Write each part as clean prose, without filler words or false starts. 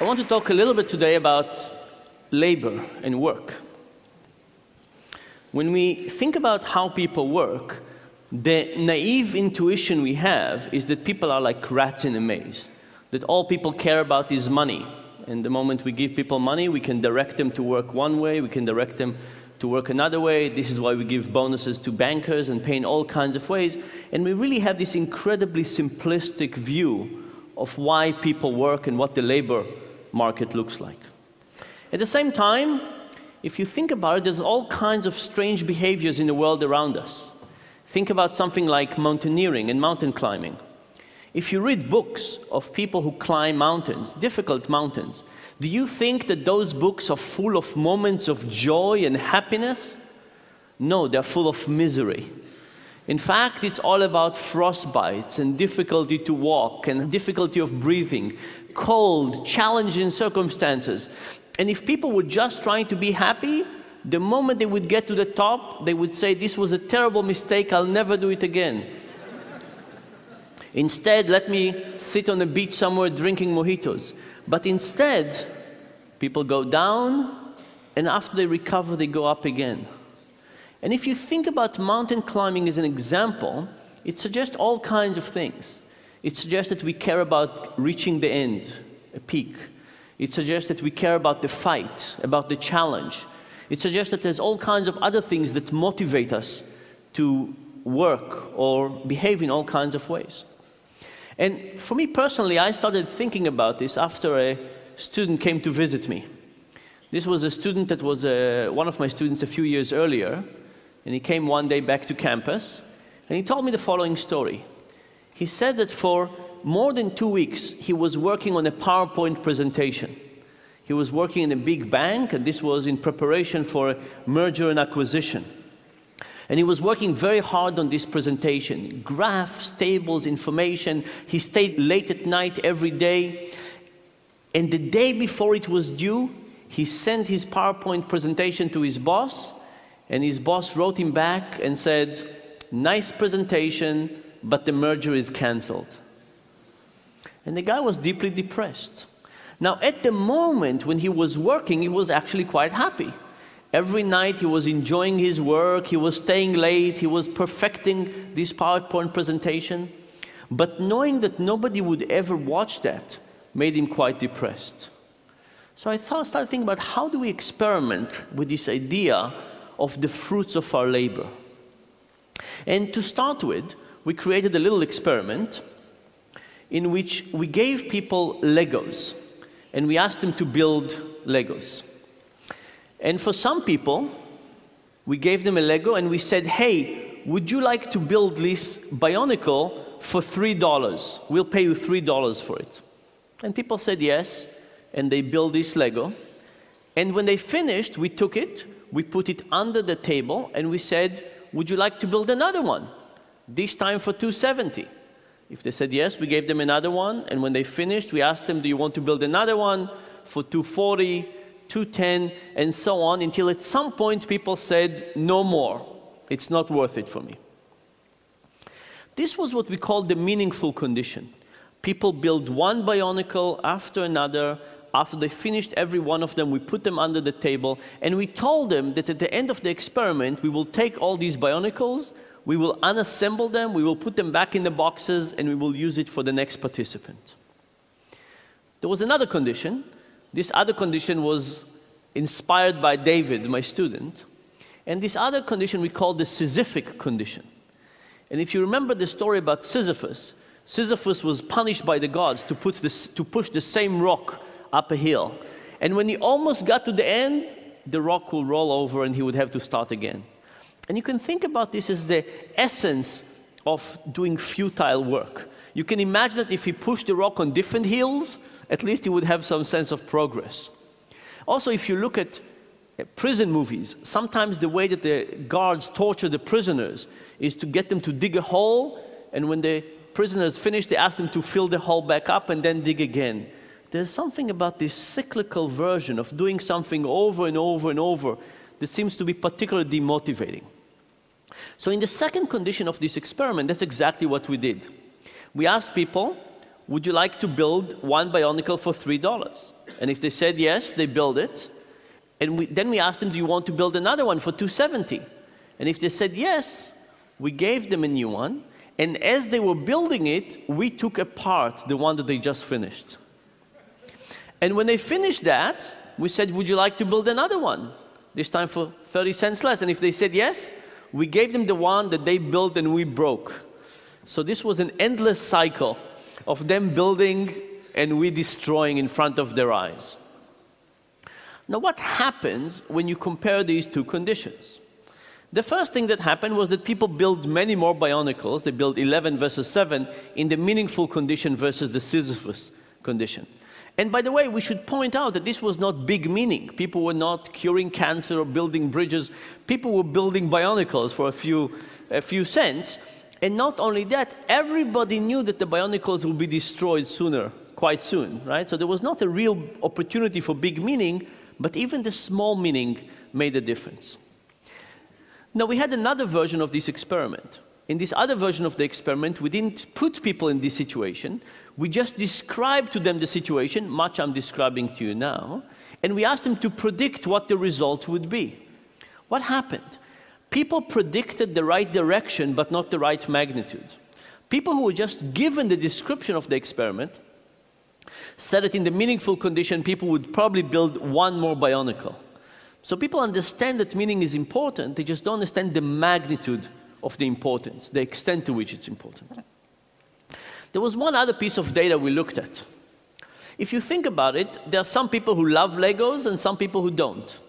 want to talk a little bit today about labor and work. When we think about how people work, the naive intuition we have is that people are like rats in a maze, that all people care about is money. And the moment we give people money, we can direct them to work one way, we can direct them to work another way. This is why we give bonuses to bankers and pay in all kinds of ways. And we really have this incredibly simplistic view of why people work and what the labor market looks like. At the same time, if you think about it, there's all kinds of strange behaviors in the world around us. Think about something like mountaineering and mountain climbing. If you read books of people who climb mountains, difficult mountains, do you think that those books are full of moments of joy and happiness? No, they're full of misery. In fact, it's all about frostbites and difficulty to walk and difficulty of breathing, cold, challenging circumstances. And if people were just trying to be happy, the moment they would get to the top, they would say, "This was a terrible mistake, I'll never do it again." Instead, let me sit on a beach somewhere drinking mojitos. But instead, people go down, and after they recover, they go up again. And if you think about mountain climbing as an example, it suggests all kinds of things. It suggests that we care about reaching the end, a peak. It suggests that we care about the fight, about the challenge. It suggests that there's all kinds of other things that motivate us to work or behave in all kinds of ways. And for me personally, I started thinking about this after a student came to visit me. This was a student that was one of my students a few years earlier, and he came one day back to campus, and he told me the following story. He said that for more than 2 weeks, he was working on a PowerPoint presentation. He was working in a big bank, and this was in preparation for a merger and acquisition. And he was working very hard on this presentation. Graphs, tables, information. He stayed late at night every day. And the day before it was due, he sent his PowerPoint presentation to his boss, and his boss wrote him back and said, "Nice presentation, but the merger is canceled." And the guy was deeply depressed. Now, at the moment when he was working, he was actually quite happy. Every night he was enjoying his work, he was staying late, he was perfecting this PowerPoint presentation. But knowing that nobody would ever watch that made him quite depressed. So I started thinking about how do we experiment with this idea of the fruits of our labor. And to start with, we created a little experiment in which we gave people Legos, and we asked them to build Legos. And for some people, we gave them a Lego and we said, "Hey, would you like to build this Bionicle for $3? We'll pay you $3 for it." And people said yes, and they built this Lego. And when they finished, we took it, we put it under the table, and we said, "Would you like to build another one? This time for $270. If they said yes, we gave them another one, and when they finished, we asked them, "Do you want to build another one for $240, $210, and so on, until at some point people said, "No more. It's not worth it for me." This was what we called the meaningful condition. People build one Bionicle after another. After they finished every one of them, we put them under the table, and we told them that at the end of the experiment, we will take all these Bionicles, we will unassemble them, we will put them back in the boxes, and we will use it for the next participant. There was another condition. This other condition was inspired by David, my student. And this other condition we call the Sisyphic condition. And if you remember the story about Sisyphus, Sisyphus was punished by the gods to push the same rock up a hill. And when he almost got to the end, the rock will roll over and he would have to start again. And you can think about this as the essence of doing futile work. You can imagine that if he pushed the rock on different hills, at least he would have some sense of progress. Also, if you look at prison movies, sometimes the way that the guards torture the prisoners is to get them to dig a hole, and when the prisoners finish, they ask them to fill the hole back up and then dig again. There's something about this cyclical version of doing something over and over and over that seems to be particularly demotivating. So in the second condition of this experiment, that's exactly what we did. We asked people, would you like to build one Bionicle for $3? And if they said yes, they build it. And then we asked them, do you want to build another one for $270? And if they said yes, we gave them a new one. And as they were building it, we took apart the one that they just finished. And when they finished that, we said, would you like to build another one? This time for 30 cents less. And if they said yes, we gave them the one that they built and we broke. So this was an endless cycle of them building and we destroying in front of their eyes. Now, what happens when you compare these two conditions? The first thing that happened was that people built many more Bionicles. They built 11 versus 7 in the meaningful condition versus the Sisyphus condition. And by the way, we should point out that this was not big meaning. People were not curing cancer or building bridges. People were building Bionicles for a few cents. And not only that, everybody knew that the Bionicles would be destroyed sooner, quite soon, right? So there was not a real opportunity for big meaning, but even the small meaning made a difference. Now, we had another version of this experiment. In this other version of the experiment, we didn't put people in this situation. We just described to them the situation, much I'm describing to you now, and we asked them to predict what the result would be. What happened? People predicted the right direction, but not the right magnitude. People who were just given the description of the experiment said that in the meaningful condition, people would probably build one more Bionicle. So people understand that meaning is important, they just don't understand the magnitude of the importance, the extent to which it's important. There was one other piece of data we looked at. If you think about it, there are some people who love Legos and some people who don't.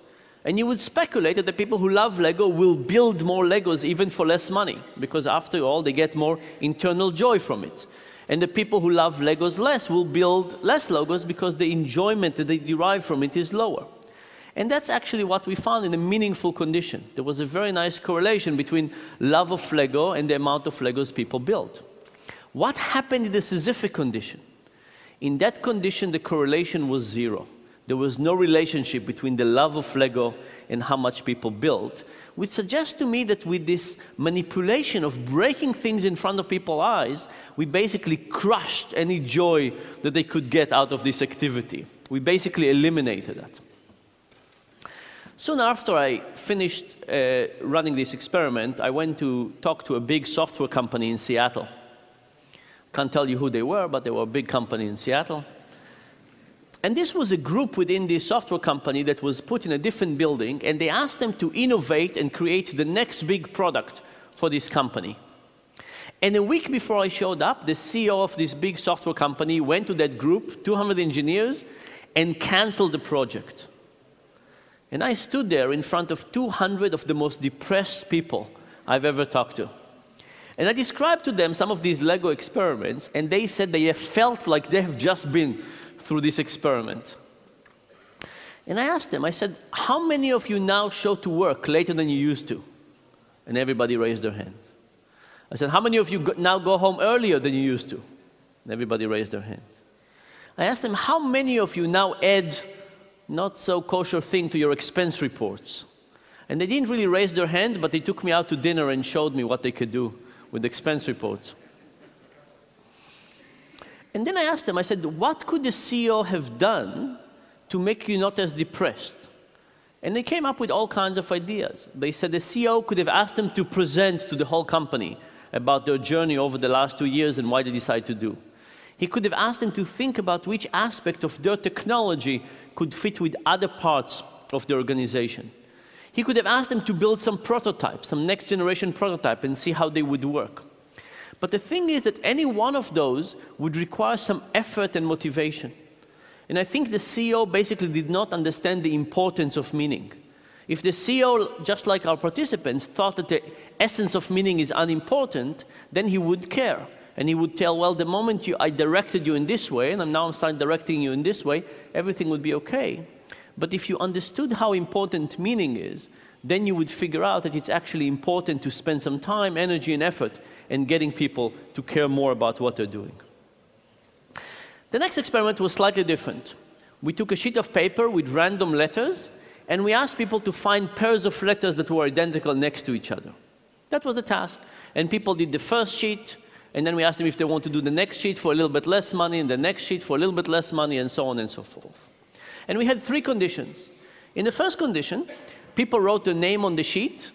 And you would speculate that the people who love Lego will build more Legos even for less money, because after all, they get more internal joy from it. And the people who love Legos less will build less Legos because the enjoyment that they derive from it is lower. And that's actually what we found in a meaningful condition. There was a very nice correlation between love of Lego and the amount of Legos people built. What happened in the Sisyphic condition? In that condition, the correlation was zero. There was no relationship between the love of Lego and how much people built, which suggests to me that with this manipulation of breaking things in front of people's eyes, we basically crushed any joy that they could get out of this activity. We basically eliminated that. Soon after I finished running this experiment, I went to talk to a big software company in Seattle. Can't tell you who they were, but they were a big company in Seattle. And this was a group within this software company that was put in a different building, and they asked them to innovate and create the next big product for this company. And a week before I showed up, the CEO of this big software company went to that group, 200 engineers, and canceled the project. And I stood there in front of 200 of the most depressed people I've ever talked to. And I described to them some of these Lego experiments, and they said they have felt like they have just been through this experiment. And I asked them, I said, how many of you now show to work later than you used to? And everybody raised their hand. I said, how many of you now go home earlier than you used to? And everybody raised their hand. I asked them, how many of you now add not so kosher thing to your expense reports? And they didn't really raise their hand, but they took me out to dinner and showed me what they could do with expense reports. And then I asked them, I said, what could the CEO have done to make you not as depressed? And they came up with all kinds of ideas. They said the CEO could have asked them to present to the whole company about their journey over the last 2 years and why they decided to do. He could have asked them to think about which aspect of their technology could fit with other parts of the organization. He could have asked them to build some prototype, some next generation prototype, and see how they would work. But the thing is that any one of those would require some effort and motivation. And I think the CEO basically did not understand the importance of meaning. If the CEO, just like our participants, thought that the essence of meaning is unimportant, then he would care. And he would tell, well, the moment I directed you in this way, and now I'm starting directing you in this way, everything would be okay. But if you understood how important meaning is, then you would figure out that it's actually important to spend some time, energy, and effort in getting people to care more about what they're doing. The next experiment was slightly different. We took a sheet of paper with random letters, and we asked people to find pairs of letters that were identical next to each other. That was the task. And people did the first sheet, And then we ask them if they want to do the next sheet for a little bit less money, and the next sheet for a little bit less money, and so on and so forth. And we had 3 conditions. In the first condition, people wrote their name on the sheet,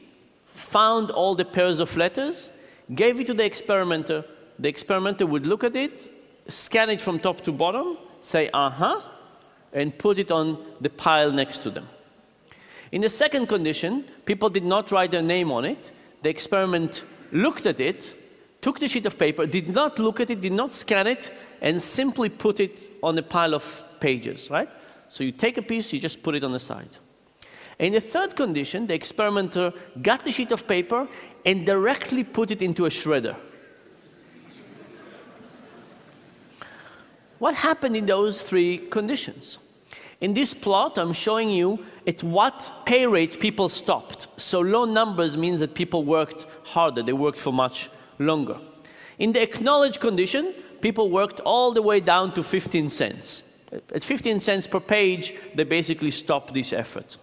found all the pairs of letters, gave it to the experimenter. The experimenter would look at it, scan it from top to bottom, say, uh-huh, and put it on the pile next to them. In the second condition, people did not write their name on it. The experiment looked at it, took the sheet of paper, did not look at it, did not scan it, and simply put it on a pile of pages, right? So you take a piece, you just put it on the side. In the third condition, the experimenter got the sheet of paper and directly put it into a shredder. What happened in those 3 conditions? In this plot, I'm showing you at what pay rate people stopped. So low numbers means that people worked harder. They worked for much longer. In the acknowledged condition, people worked all the way down to 15 cents. At 15 cents per page, they basically stopped this effort.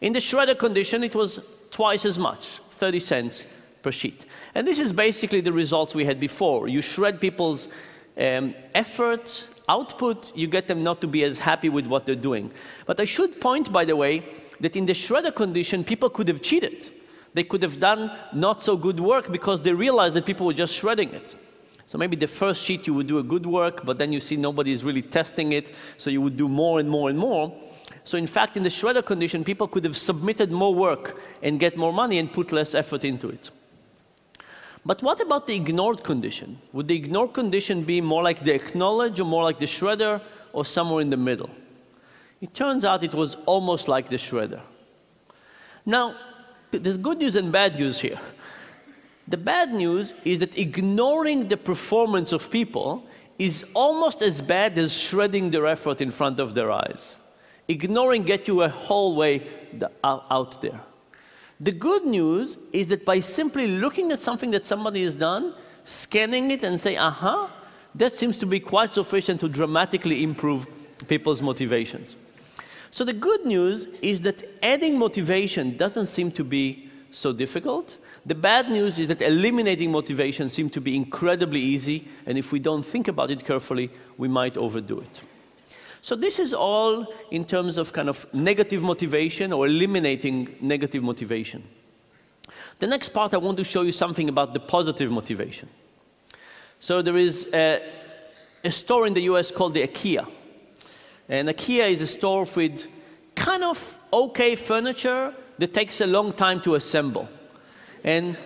In the shredder condition, it was twice as much, 30 cents per sheet. And this is basically the results we had before. You shred people's effort, output, you get them not to be as happy with what they're doing. But I should point, by the way, that in the shredder condition, people could have cheated. They could have done not so good work because they realized that people were just shredding it. So maybe the first sheet you would do a good work, but then you see nobody is really testing it, so you would do more and more and more. So in fact, in the shredder condition, people could have submitted more work and get more money and put less effort into it. But what about the ignored condition? Would the ignored condition be more like the acknowledge or more like the shredder or somewhere in the middle? It turns out it was almost like the shredder. Now, there's good news and bad news here. The bad news is that ignoring the performance of people is almost as bad as shredding their effort in front of their eyes. Ignoring gets you a whole way out there. The good news is that by simply looking at something that somebody has done, scanning it and say, aha, that seems to be quite sufficient to dramatically improve people's motivations. So the good news is that adding motivation doesn't seem to be so difficult. The bad news is that eliminating motivation seems to be incredibly easy, and if we don't think about it carefully, we might overdo it. So this is all in terms of kind of negative motivation or eliminating negative motivation. The next part, I want to show you something about the positive motivation. So there is a store in the US called the IKEA. And IKEA is a store with kind of okay furniture that takes a long time to assemble. And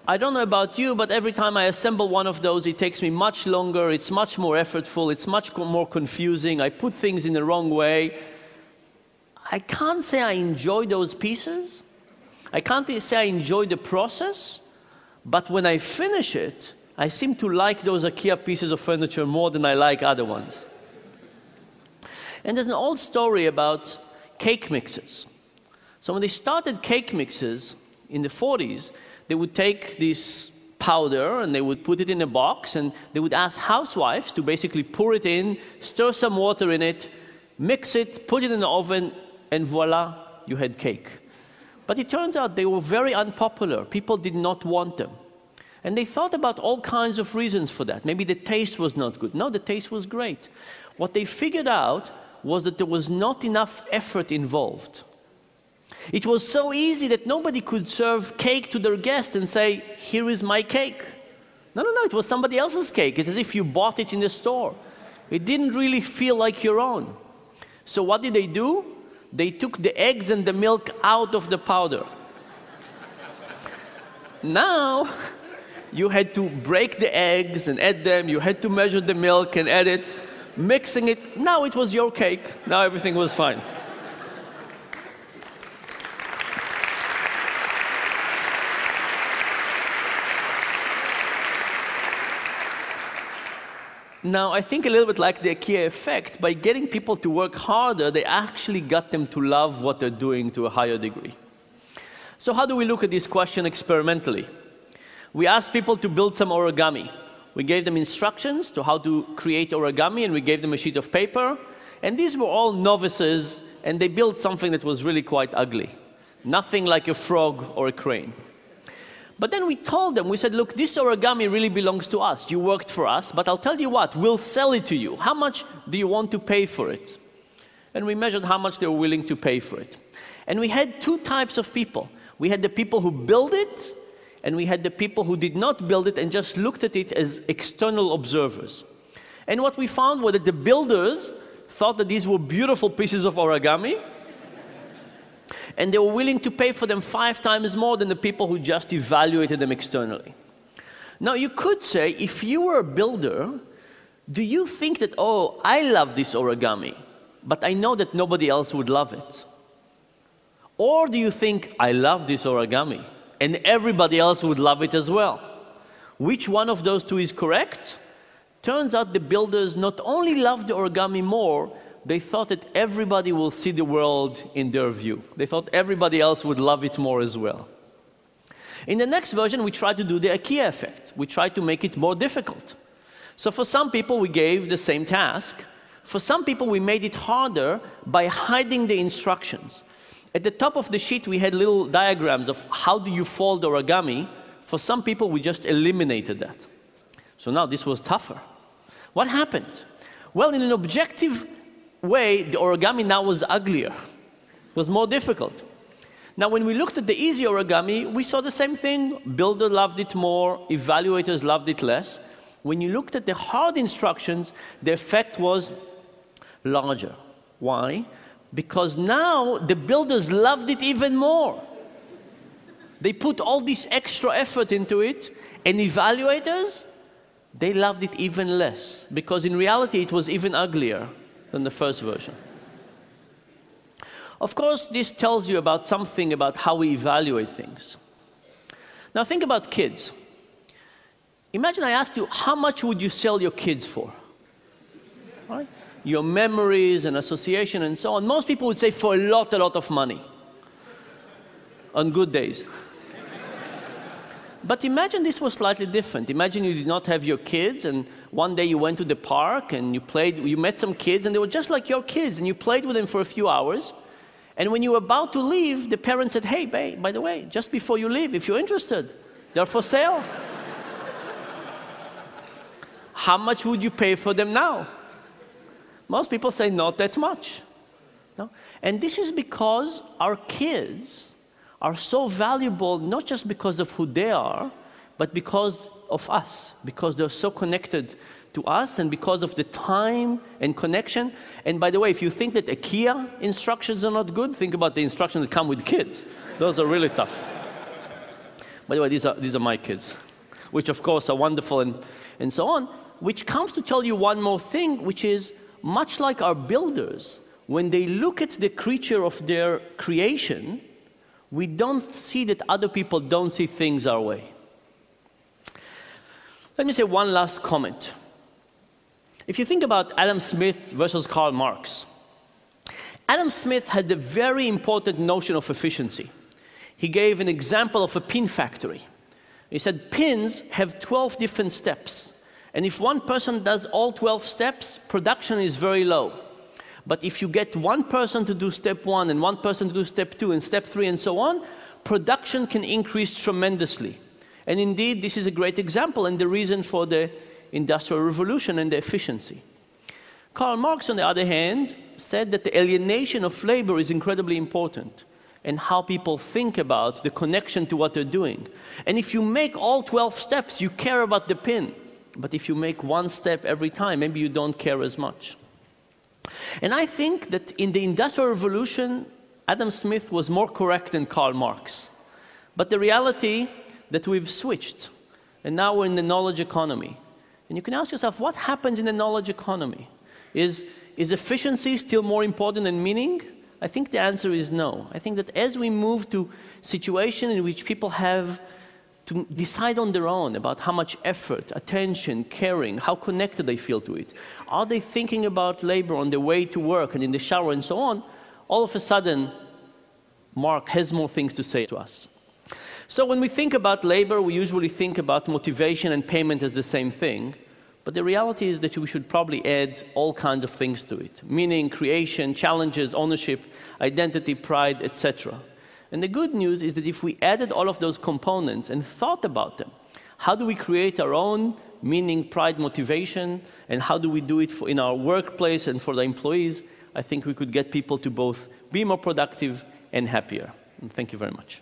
I don't know about you, but every time I assemble one of those, it takes me much longer, it's much more effortful, it's much more confusing, I put things in the wrong way. I can't say I enjoy those pieces, I can't say I enjoy the process, but when I finish it, I seem to like those IKEA pieces of furniture more than I like other ones. And there's an old story about cake mixers. So when they started cake mixers in the 40s, they would take this powder and they would put it in a box and they would ask housewives to basically pour it in, stir some water in it, mix it, put it in the oven, and voila, you had cake. But it turns out they were very unpopular. People did not want them. And they thought about all kinds of reasons for that. Maybe the taste was not good. No, the taste was great. What they figured out was that there was not enough effort involved. It was so easy that nobody could serve cake to their guest and say, here is my cake. No, it was somebody else's cake. It's as if you bought it in the store. It didn't really feel like your own. So what did they do? They took the eggs and the milk out of the powder. Now, you had to break the eggs and add them. You had to measure the milk and add it, mixing it. Now it was your cake. Now everything was fine. Now, I think a little bit like the IKEA effect, by getting people to work harder, they actually got them to love what they're doing to a higher degree. So how do we look at this question experimentally? We asked people to build some origami. We gave them instructions to how to create origami, and we gave them a sheet of paper. And these were all novices, and they built something that was really quite ugly. Nothing like a frog or a crane. But then we told them, we said, look, this origami really belongs to us. You worked for us, but I'll tell you what, we'll sell it to you. How much do you want to pay for it? And we measured how much they were willing to pay for it. And we had two types of people. We had the people who built it, and we had the people who did not build it and just looked at it as external observers. And what we found was that the builders thought that these were beautiful pieces of origami, and they were willing to pay for them 5 times more than the people who just evaluated them externally. Now, you could say, if you were a builder, do you think that, oh, I love this origami, but I know that nobody else would love it? Or do you think, I love this origami, and everybody else would love it as well? Which one of those two is correct? Turns out the builders not only loved the origami more, they thought that everybody will see the world in their view. They thought everybody else would love it more as well. In the next version, we tried to do the IKEA effect. We tried to make it more difficult. So for some people, we gave the same task. For some people, we made it harder by hiding the instructions. At the top of the sheet, we had little diagrams of how do you fold origami. For some people, we just eliminated that. So now this was tougher. What happened? Well, in an objective way, the origami now was uglier. It was more difficult. Now, when we looked at the easy origami, we saw the same thing. Builder loved it more, evaluators loved it less. When you looked at the hard instructions, the effect was larger. Why? Because now the builders loved it even more. They put all this extra effort into it, and evaluators, they loved it even less, because in reality it was even uglier than the first version. Of course, this tells you about something about how we evaluate things. Now think about kids. Imagine I asked you, how much would you sell your kids for? Right? Your memories and association and so on. Most people would say for a lot of money. On good days. But imagine this was slightly different. Imagine you did not have your kids, and one day you went to the park and you met some kids, and they were just like your kids, and you played with them for a few hours. And when you were about to leave, the parents said, hey, babe, by the way, just before you leave, if you're interested, they're for sale. How much would you pay for them now? Most people say not that much. No? And this is because our kids are so valuable, not just because of who they are, but because of us, because they're so connected to us, and because of the time and connection. And by the way, if you think that IKEA instructions are not good, think about the instructions that come with kids. Those are really tough. By the way, these are my kids, which of course are wonderful and so on, which comes to tell you one more thing, which is much like our builders, when they look at the creature of their creation, we don't see that other people don't see things our way. Let me say one last comment. If you think about Adam Smith versus Karl Marx, Adam Smith had a very important notion of efficiency. He gave an example of a pin factory. He said pins have 12 different steps. And if one person does all 12 steps, production is very low. But if you get one person to do step 1 and one person to do step 2 and step 3 and so on, production can increase tremendously. And indeed, this is a great example and the reason for the Industrial Revolution and the efficiency. Karl Marx, on the other hand, said that the alienation of labor is incredibly important, and how people think about the connection to what they're doing. And if you make all 12 steps, you care about the pin. But if you make one step every time, maybe you don't care as much. And I think that in the Industrial Revolution, Adam Smith was more correct than Karl Marx. But the reality that we've switched, and now we're in the knowledge economy. And you can ask yourself, what happens in the knowledge economy? Is efficiency still more important than meaning? I think the answer is no. I think that as we move to situations in which people have to decide on their own about how much effort, attention, caring, how connected they feel to it, are they thinking about labor on their way to work and in the shower and so on, all of a sudden, Mark has more things to say to us. So when we think about labor, we usually think about motivation and payment as the same thing. But the reality is that we should probably add all kinds of things to it, meaning, creation, challenges, ownership, identity, pride, etc. And the good news is that if we added all of those components and thought about them, how do we create our own meaning, pride, motivation, and how do we do it in our workplace and for the employees, I think we could get people to both be more productive and happier. And thank you very much.